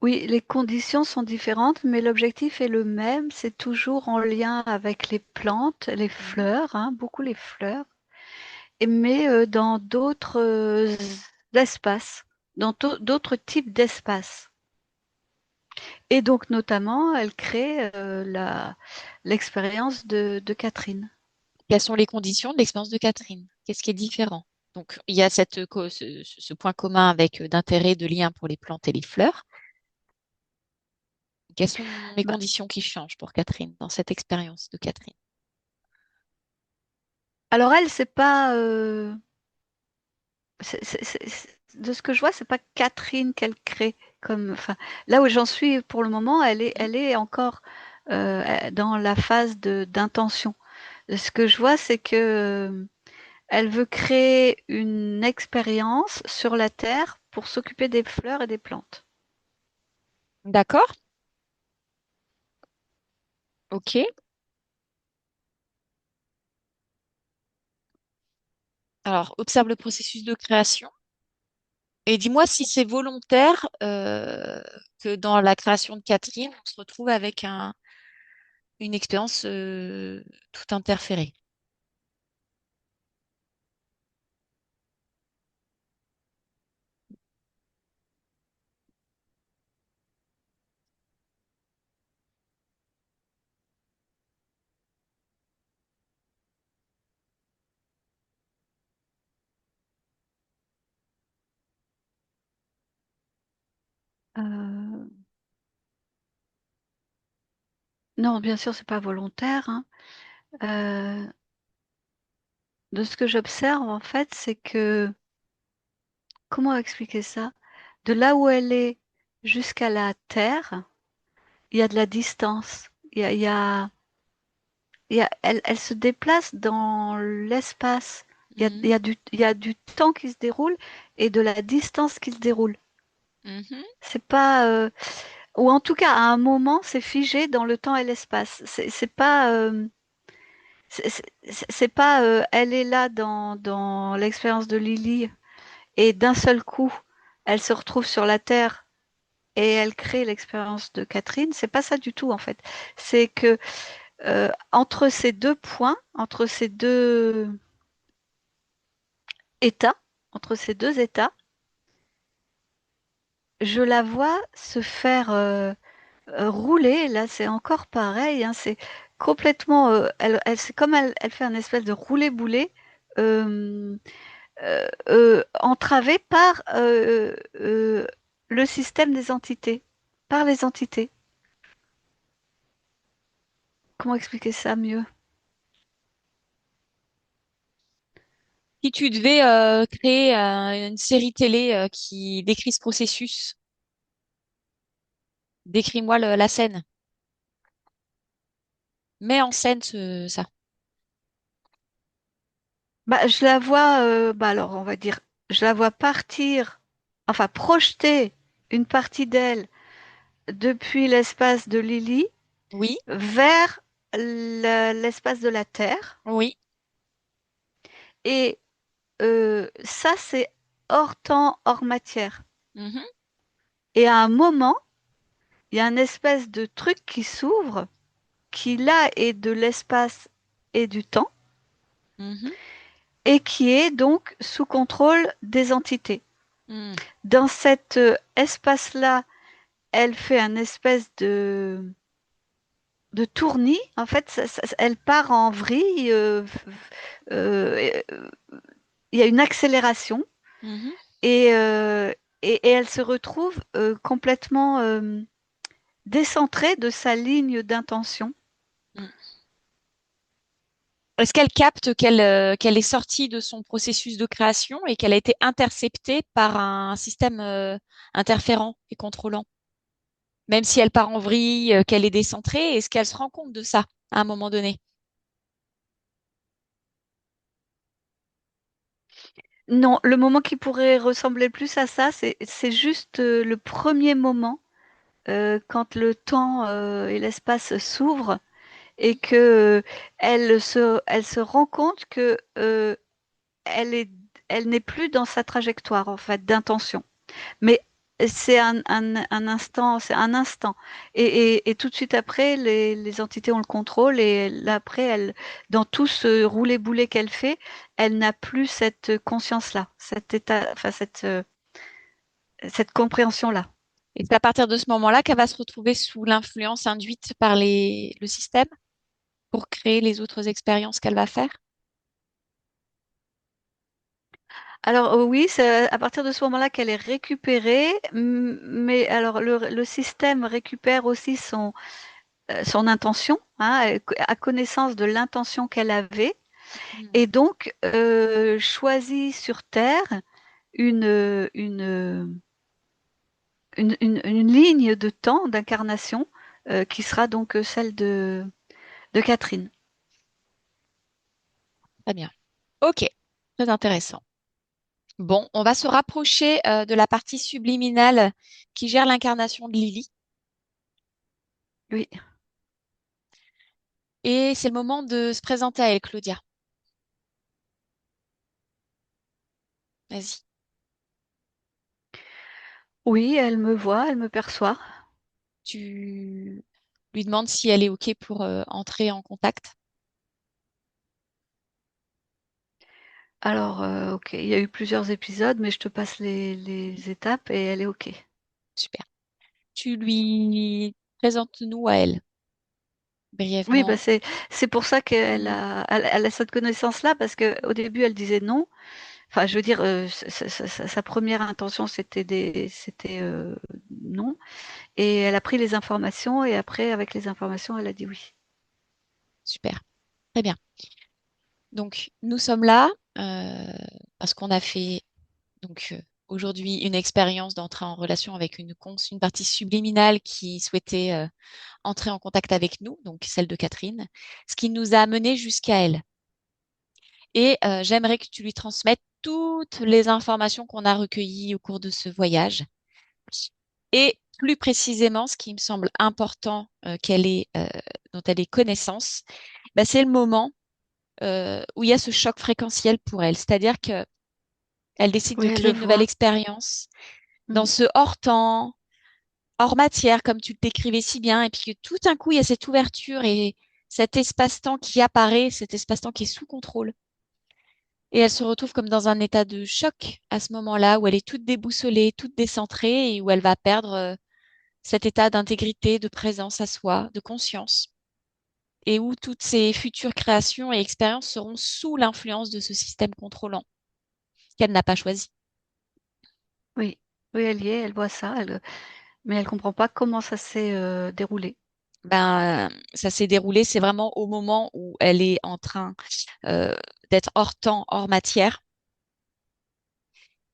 oui, les conditions sont différentes, mais l'objectif est le même. C'est toujours en lien avec les plantes, les Mhm. fleurs, hein, beaucoup les fleurs, mais dans d'autres espaces, dans d'autres types d'espaces. Et donc, notamment, elle crée l'expérience de Catherine. Quelles sont les conditions de l'expérience de Catherine? Qu'est-ce qui est différent? Donc, il y a ce point commun avec d'intérêt, de lien pour les plantes et les fleurs. Quelles sont les Bah, conditions qui changent pour Catherine dans cette expérience de Catherine? alors, elle, c'est pas. De ce que je vois, c'est pas Catherine qu'elle crée comme. Enfin, là où j'en suis pour le moment, Mhm. elle est encore dans la phase d'intention. Ce que je vois, c'est que elle veut créer une expérience sur la Terre pour s'occuper des fleurs et des plantes. D'accord, ok. Alors, observe le processus de création et dis-moi si c'est volontaire que dans la création de Catherine, on se retrouve avec une expérience tout interférée. Euh, non, bien sûr, c'est pas volontaire, hein. Euh, de ce que j'observe, en fait, c'est que comment expliquer ça? De là où elle est jusqu'à la Terre, il y a de la distance. Elle se déplace dans l'espace. Mhm, Il y a du temps qui se déroule et de la distance qui se déroule. mhm, C'est pas, ou en tout cas, à un moment, c'est figé dans le temps et l'espace. C'est pas, c'est pas, elle est là dans l'expérience de Lily et d'un seul coup, elle se retrouve sur la Terre et elle crée l'expérience de Catherine. C'est pas ça du tout en fait. C'est que entre ces deux points, entre ces deux états, entre ces deux états, je la vois se faire rouler. Là, c'est encore pareil, hein, c'est complètement. C'est comme elle fait un espèce de roulé-boulé. euh, entravé par le système des entités, par les entités. Comment expliquer ça mieux? Si tu devais créer une série télé qui décrit ce processus, décris-moi la scène. Mets en scène ça. Bah, je la vois, bah alors on va dire, je la vois partir, enfin projeter une partie d'elle depuis l'espace de Lily Oui, vers l'espace de la Terre. oui. Et ça, c'est hors temps, hors matière. Mhm, Et à un moment, il y a une espèce de truc qui s'ouvre, qui là est de l'espace et du temps, mhm, et qui est donc sous contrôle des entités. mhm, Dans cet espace-là, elle fait un espèce de tournis. En fait, elle part en vrille. Euh, il y a une accélération mhm, et, et elle se retrouve complètement décentrée de sa ligne d'intention. mhm. Est-ce qu'elle capte qu'elle est sortie de son processus de création et qu'elle a été interceptée par un système interférent et contrôlant? Même si elle part en vrille, qu'elle est décentrée, est-ce qu'elle se rend compte de ça à un moment donné? Non, le moment qui pourrait ressembler plus à ça, c'est juste le premier moment quand le temps et l'espace s'ouvrent et que elle se rend compte que elle est, elle n'est plus dans sa trajectoire en fait d'intention. Mais c'est un instant, c'est un instant. Et tout de suite après, les entités ont le contrôle et là, après, elle, dans tout ce roulé-boulé qu'elle fait, elle n'a plus cette conscience-là, cet état, enfin cette compréhension-là. Et c'est à partir de ce moment-là qu'elle va se retrouver sous l'influence induite par le système pour créer les autres expériences qu'elle va faire. Alors oui, c'est à partir de ce moment-là qu'elle est récupérée, mais alors le système récupère aussi son intention, hein, a connaissance de l'intention qu'elle avait, Mhm. et donc choisit sur Terre une, une, une ligne de temps d'incarnation qui sera donc celle de Catherine. Très bien. Ok, très intéressant. Bon, on va se rapprocher de la partie subliminale qui gère l'incarnation de Lily. Oui, Et c'est le moment de se présenter à elle, Claudia. Vas-y. oui, elle me voit, elle me perçoit. Tu lui demandes si elle est OK pour entrer en contact. Alors, ok, il y a eu plusieurs épisodes, mais je te passe les étapes et elle est ok. Super. Tu lui présentes-nous à elle Oui, bah brièvement. c'est pour ça Mhm. elle a cette connaissance-là, parce que au début elle disait non. Enfin, je veux dire, sa première intention c'était non, et elle a pris les informations et après avec les informations elle a dit oui. Super. Très bien. Donc, nous sommes là parce qu'on a fait aujourd'hui une expérience d'entrer en relation avec une partie subliminale qui souhaitait entrer en contact avec nous, donc celle de Catherine, ce qui nous a amené jusqu'à elle. Et j'aimerais que tu lui transmettes toutes les informations qu'on a recueillies au cours de ce voyage. Et plus précisément, ce qui me semble important dont elle ait connaissance, bah, c'est le moment où il y a ce choc fréquentiel pour elle. C'est-à-dire que elle décide Oui, de elle le créer une nouvelle voit. expérience dans Mm. ce hors temps, hors matière, comme tu le décrivais si bien, et puis que tout d'un coup, il y a cette ouverture et cet espace-temps qui apparaît, cet espace-temps qui est sous contrôle. Et elle se retrouve comme dans un état de choc à ce moment-là, où elle est toute déboussolée, toute décentrée, et où elle va perdre cet état d'intégrité, de présence à soi, de conscience, et où toutes ses futures créations et expériences seront sous l'influence de ce système contrôlant qu'elle n'a pas choisi. Oui, oui, elle y est, elle voit ça, mais elle comprend pas comment ça s'est déroulé. Ben, ça s'est déroulé, c'est vraiment au moment où elle est en train euh, d'être hors temps, hors matière.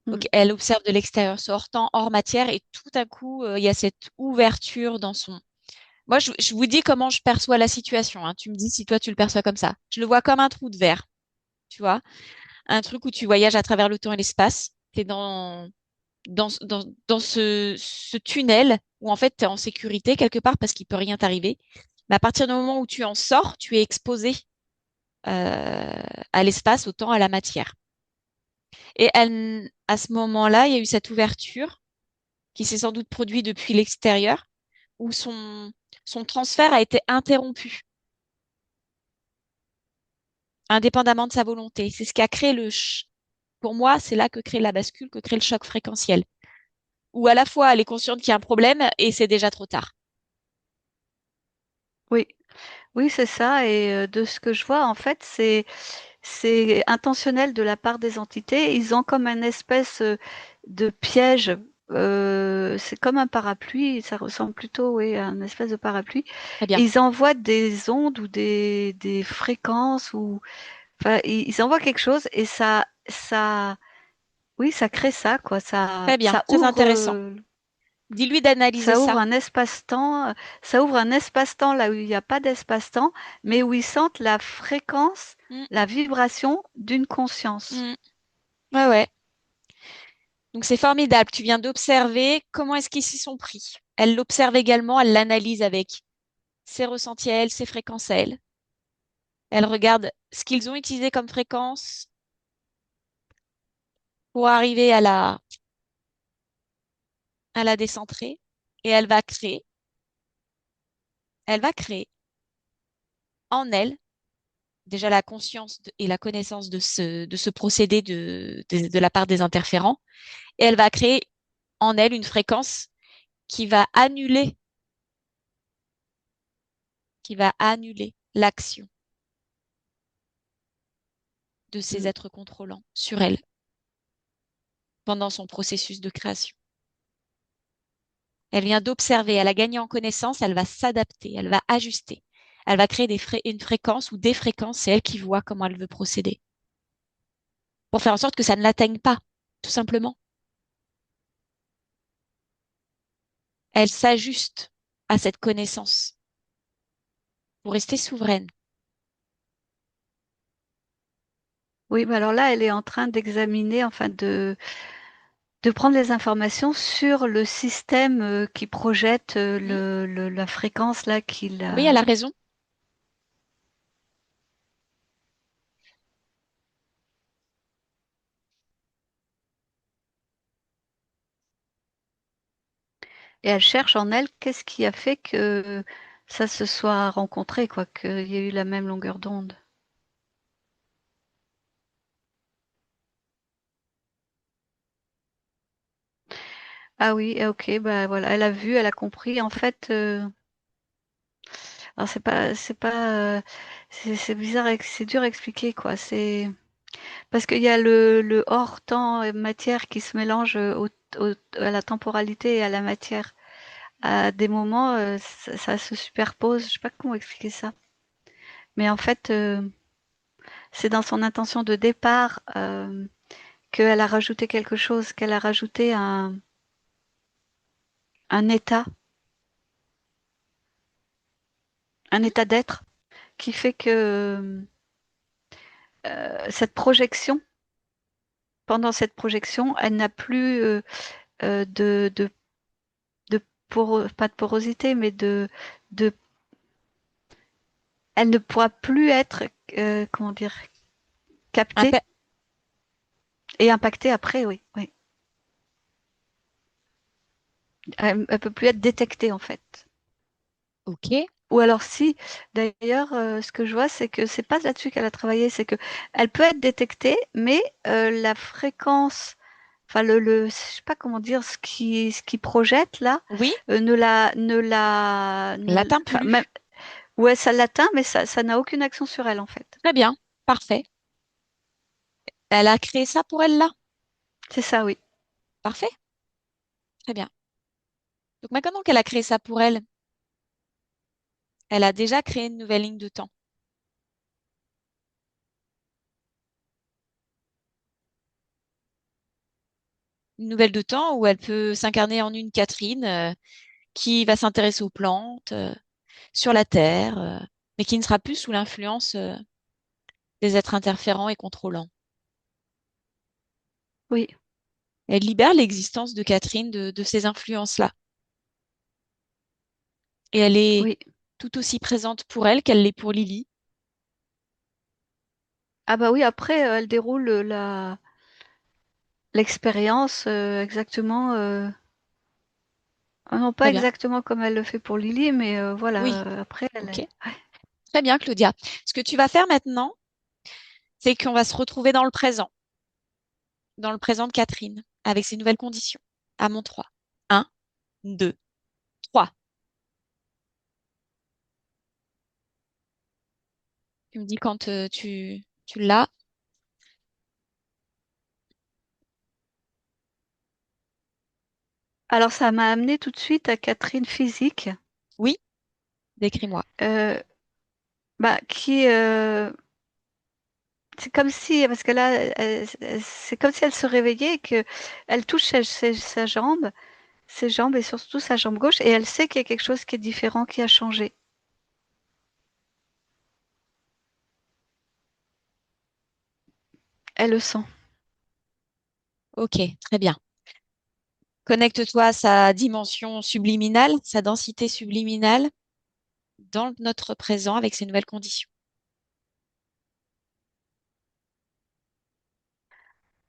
Donc, Mm. elle observe de l'extérieur ce hors temps, hors matière, et tout à coup, il y a cette ouverture dans son... Moi, je vous dis comment je perçois la situation, hein. Tu me dis si toi, tu le perçois comme ça. Je le vois comme un trou de verre, tu vois, un truc où tu voyages à travers le temps et l'espace. Tu es dans ce tunnel où en fait tu es en sécurité quelque part parce qu'il peut rien t'arriver. Mais à partir du moment où tu en sors, tu es exposé à l'espace, au temps, à la matière. Et à ce moment-là, il y a eu cette ouverture qui s'est sans doute produite depuis l'extérieur, où son transfert a été interrompu, indépendamment de sa volonté. C'est ce qui a créé pour moi, c'est là que crée la bascule, que crée le choc fréquentiel. Où à la fois elle est consciente qu'il y a un problème et c'est déjà trop tard. Oui, oui, c'est ça. Et de ce que je vois, en fait, c'est intentionnel de la part des entités. Ils ont comme un espèce de piège c'est comme un parapluie, ça ressemble plutôt, oui, à un espèce de parapluie. Très bien, Ils envoient des ondes ou des fréquences ou, enfin, ils envoient quelque chose et oui, ça crée ça, quoi. très bien, très intéressant. Dis-lui d'analyser Ça ouvre ça. un espace-temps, ça ouvre un espace-temps là où il n'y a pas d'espace-temps, mais Mm, où ils sentent la fréquence, mm, la vibration d'une conscience. mm. Ouais, ouais. Donc c'est formidable. Tu viens d'observer comment est-ce qu'ils s'y sont pris. Elle l'observe également, elle l'analyse avec ses ressentis à elle, ses fréquences à elle. Elle regarde ce qu'ils ont utilisé comme fréquence pour arriver à la décentrer. Et elle va créer en elle déjà la conscience et la connaissance de ce procédé de la part des interférents. Et elle va créer en elle une fréquence qui va annuler l'action de ces Mm. êtres contrôlants sur elle pendant son processus de création. Elle vient d'observer, elle a gagné en connaissance, elle va s'adapter, elle va ajuster. Elle va créer une fréquence ou des fréquences, c'est elle qui voit comment elle veut procéder. Pour faire en sorte que ça ne l'atteigne pas, tout simplement. Elle s'ajuste à cette connaissance pour rester souveraine. Oui, mais alors là, elle est en train d'examiner, enfin de prendre les informations sur le système qui projette Hmm. la fréquence là qu'il Oui, a. elle a raison. Et elle cherche en elle qu'est-ce qui a fait que ça se soit rencontré, quoi, qu'il y ait eu la même longueur d'onde. Ah oui, ok, bah voilà, elle a vu, elle a compris. En fait, alors c'est bizarre, c'est dur à expliquer, quoi. C'est parce qu'il y a le hors temps et matière qui se mélange à la temporalité et à la matière. À des moments, ça se superpose. Je sais pas comment expliquer ça. Mais en fait, c'est dans son intention de départ qu'elle a rajouté quelque chose, qu'elle a rajouté un état, un Hmm. état d'être qui fait que cette projection, pendant cette projection, elle n'a plus de pas de porosité, mais de, elle ne pourra plus être, comment dire, captée Impe- et impactée après, oui, oui. Elle peut plus être détectée en fait. ok. Ou alors si, d'ailleurs, ce que je vois, c'est que c'est pas là-dessus qu'elle a travaillé, c'est que elle peut être détectée, mais la fréquence, enfin je sais pas comment dire, ce qui projette là, Oui, l'atteint enfin même, plus. ouais, ça l'atteint, mais ça n'a aucune action sur elle en fait. Très bien. Parfait. Elle a créé ça pour elle là. C'est ça, oui. Parfait. Très bien. Donc maintenant qu'elle a créé ça pour elle, elle a déjà créé une nouvelle ligne de temps. Une nouvelle de temps où elle peut s'incarner en une Catherine qui va s'intéresser aux plantes, sur la Terre, mais qui ne sera plus sous l'influence des êtres interférents et contrôlants. Oui, Elle libère l'existence de Catherine de ces influences-là. Et elle est oui. tout aussi présente pour elle qu'elle l'est pour Lily. Ah bah oui, après, elle déroule l'expérience exactement. Ah non, pas Très bien. exactement comme elle le fait pour Lily, mais voilà, Oui, après, elle ok. est. Ouais. Très bien, Claudia. Ce que tu vas faire maintenant, c'est qu'on va se retrouver dans le présent de Catherine, avec ses nouvelles conditions. À mon 3. 1, 2, 3. Tu me dis quand tu l'as. Alors ça m'a amené tout de suite à Catherine Physique, Oui, décris-moi. euh, bah, qui c'est comme si, parce que là, c'est comme si elle se réveillait et que elle touche sa jambe, ses jambes et surtout sa jambe gauche, et elle sait qu'il y a quelque chose qui est différent, qui a changé. Elle le sent. Ok, très bien. Connecte-toi à sa dimension subliminale, sa densité subliminale dans notre présent avec ces nouvelles conditions.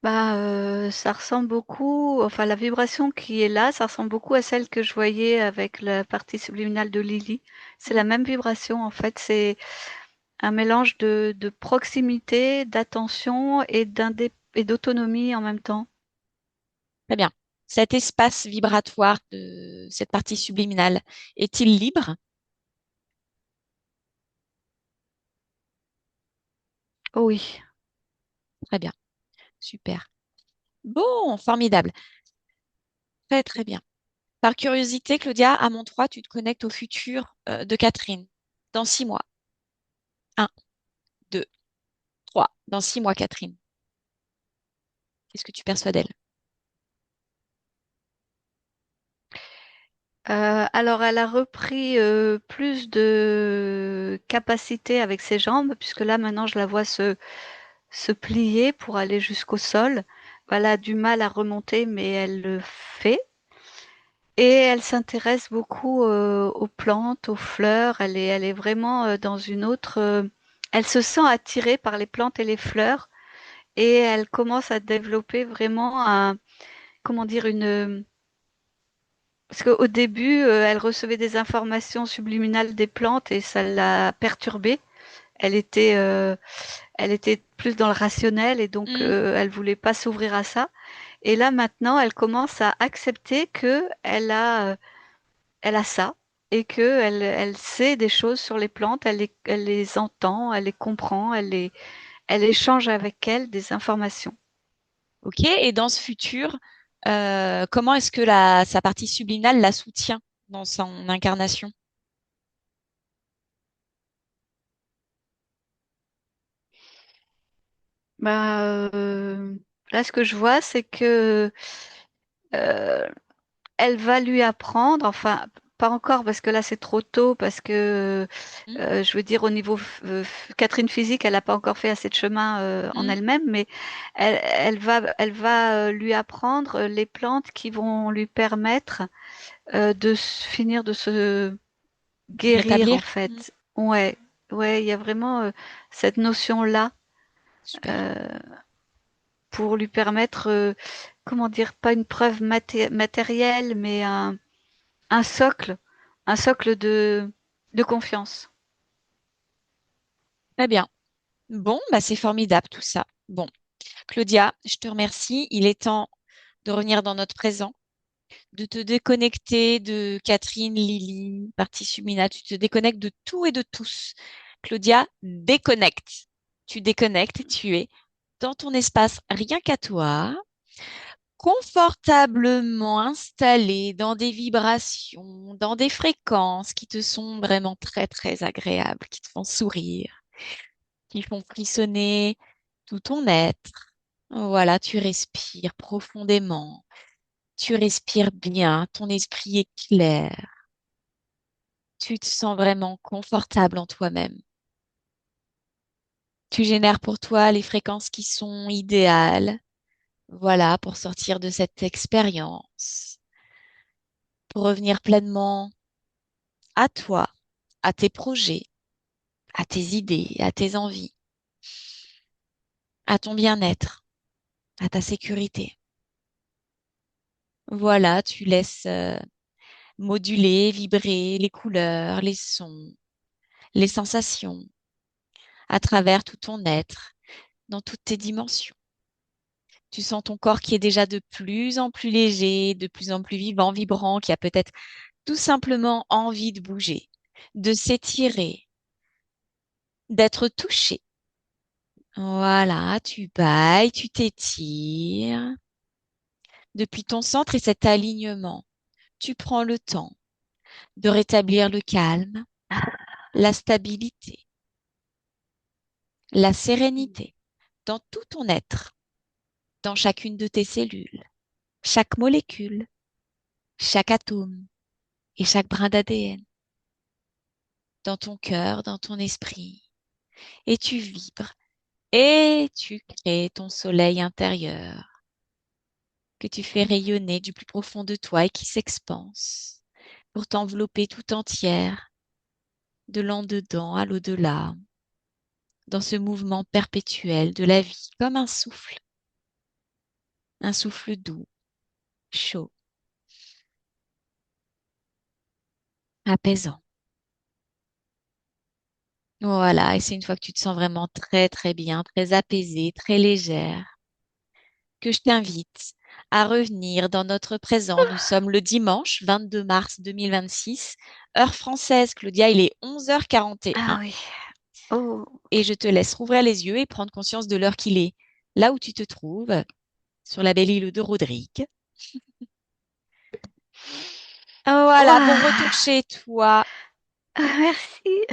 Bah, ça ressemble beaucoup, enfin la vibration qui est là, ça ressemble beaucoup à celle que je voyais avec la partie subliminale de Lily. C'est Mhm. la même vibration en fait, c'est un mélange de proximité, d'attention et d'autonomie en même temps. Très bien. Cet espace vibratoire de cette partie subliminale est-il libre? Oh oui. Très bien. Super. Bon, formidable. Très, très bien. Par curiosité, Claudia, à mon 3, tu te connectes au futur de Catherine. Dans 6 mois. Un, 2, 3. Dans 6 mois, Catherine. Qu'est-ce que tu perçois d'elle? Alors elle a repris plus de capacité avec ses jambes, puisque là maintenant je la vois se plier pour aller jusqu'au sol. Elle a du mal à remonter, mais elle le fait. Et elle s'intéresse beaucoup aux plantes, aux fleurs. Elle est vraiment dans une autre. Elle se sent attirée par les plantes et les fleurs, et elle commence à développer vraiment comment dire, parce qu'au début, elle recevait des informations subliminales des plantes et ça l'a perturbée. Elle était, euh, Elle était plus dans le rationnel et donc Hmm, elle voulait pas s'ouvrir à ça. Et là maintenant, elle commence à accepter que elle a ça et que elle sait des choses sur les plantes. Elle les entend, elle les comprend, elle échange avec elles des informations. ok. Et dans ce futur, comment est-ce que sa partie subliminale la soutient dans son incarnation? Bah, là, ce que je vois, c'est que euh, elle va lui apprendre, enfin, pas encore parce que là c'est trop tôt, parce que Hmm, je veux dire au niveau Catherine physique, elle n'a pas encore fait assez de chemin en hmm. elle-même, mais elle va lui apprendre les plantes qui vont lui permettre finir de se guérir en Rétablir? Hmm, fait. Ouais, ouais, il y a vraiment cette notion-là super. euh, pour lui permettre, comment dire, pas une preuve matérielle, mais un socle, un socle de confiance. Très bien. Bon, bah c'est formidable tout ça. Bon, Claudia, je te remercie. Il est temps de revenir dans notre présent, de te déconnecter de Catherine, Lily, partie Sumina. Tu te déconnectes de tout et de tous. Claudia, déconnecte. Tu déconnectes, tu es dans ton espace rien qu'à toi, confortablement installé dans des vibrations, dans des fréquences qui te sont vraiment très, très agréables, qui te font sourire, qui font frissonner tout ton être. Voilà, tu respires profondément. Tu respires bien, ton esprit est clair, tu te sens vraiment confortable en toi-même. Tu génères pour toi les fréquences qui sont idéales, voilà, pour sortir de cette expérience, pour revenir pleinement à toi, à tes projets, à tes idées, à tes envies, à ton bien-être, à ta sécurité. Voilà, tu laisses moduler, vibrer les couleurs, les sons, les sensations à travers tout ton être, dans toutes tes dimensions. Tu sens ton corps qui est déjà de plus en plus léger, de plus en plus vivant, vibrant, qui a peut-être tout simplement envie de bouger, de s'étirer, d'être touché. Voilà, tu bailles, tu t'étires depuis ton centre et cet alignement. Tu prends le temps de rétablir le calme, la stabilité, la sérénité dans tout ton être, dans chacune de tes cellules, chaque molécule, chaque atome et chaque brin d'ADN, dans ton cœur, dans ton esprit. Et tu vibres et tu crées ton soleil intérieur que tu fais rayonner du plus profond de toi et qui s'expanse pour t'envelopper tout entière de l'en dedans à l'au-delà, dans ce mouvement perpétuel de la vie, comme un souffle doux, chaud, apaisant. Voilà, et c'est une fois que tu te sens vraiment très très bien, très apaisée, très légère, que je t'invite à revenir dans notre présent. Nous sommes le dimanche 22 mars 2026, heure française, Claudia, il est 11h41 Ah oui. Oh, et ok. je te laisse rouvrir les yeux et prendre conscience de l'heure qu'il est, là où tu te trouves, sur la belle île de Rodrigue. Voilà, bon retour Ouah. chez toi. Ah, merci.